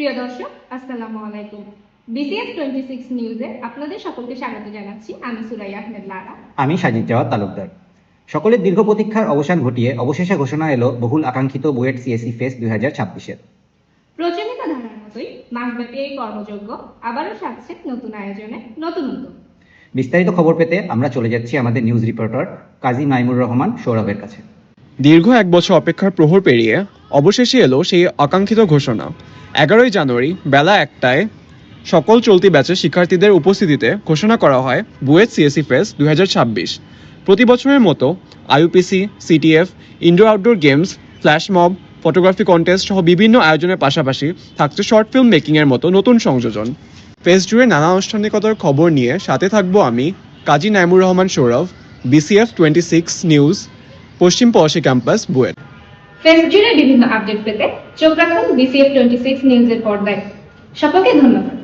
প্রিয় দর্শক, আসসালামু আলাইকুম। বিসিএস 26 নিউজে আপনাদের সকলকে স্বাগত জানাচ্ছি। আমি সুরাইয়া আহমেদ লারা। আমি সাজিদ জাওয়াদ তালুকদার। সকলের দীর্ঘ প্রতীক্ষার অবসান ঘটিয়ে অবশেষে ঘোষণা এলো বহুল আকাঙ্ক্ষিত বুয়েট সিএসসি ফেস্ট 2026-এর। প্রচলিত ধারার মতোই মাসব্যাপী এই কর্মযজ্ঞ আবারও সাজছে নতুন আয়োজনে, নতুন উদ্যোগ। বিস্তারিত খবর পেতে আমরা চলে যাচ্ছি আমাদের নিউজ রিপোর্টার কাজী নাইমুর রহমান সৌরভের কাছে। দীর্ঘ এক বছর অপেক্ষার প্রহর পেরিয়ে অবশেষে এলো সেই আকাঙ্ক্ষিত ঘোষণা। 11ই জানুয়ারি বেলা 1টায় সকল চলতি ব্যাচের শিক্ষার্থীদের উপস্থিতিতে ঘোষণা করা হয় বুয়েট সিএসসি ফেস্ট 2026। প্রতি বছরের মতো IUPC, CTF, indoor outdoor games, flash mob, photography contest সহ বিভিন্ন আয়োজনের পাশাপাশি থাকছে শর্ট ফিল্ম মেকিংয়ের মতো নতুন সংযোজন। ফেস্ট জুড়ে নানা আনুষ্ঠানিকতার খবর নিয়ে সাথে থাকবো আমি, কাজী নাইমুর রহমান সৌরভ, বিসিএফ 26 নিউজ, পশ্চিম পলাশী ক্যাম্পাস, বুয়েট। ফেস্ট জুড়ে বিভিন্ন আপডেট পেতে চোখ রাখুন বিসিএস 26 নিউজের পর্দায়। সকলকে ধন্যবাদ।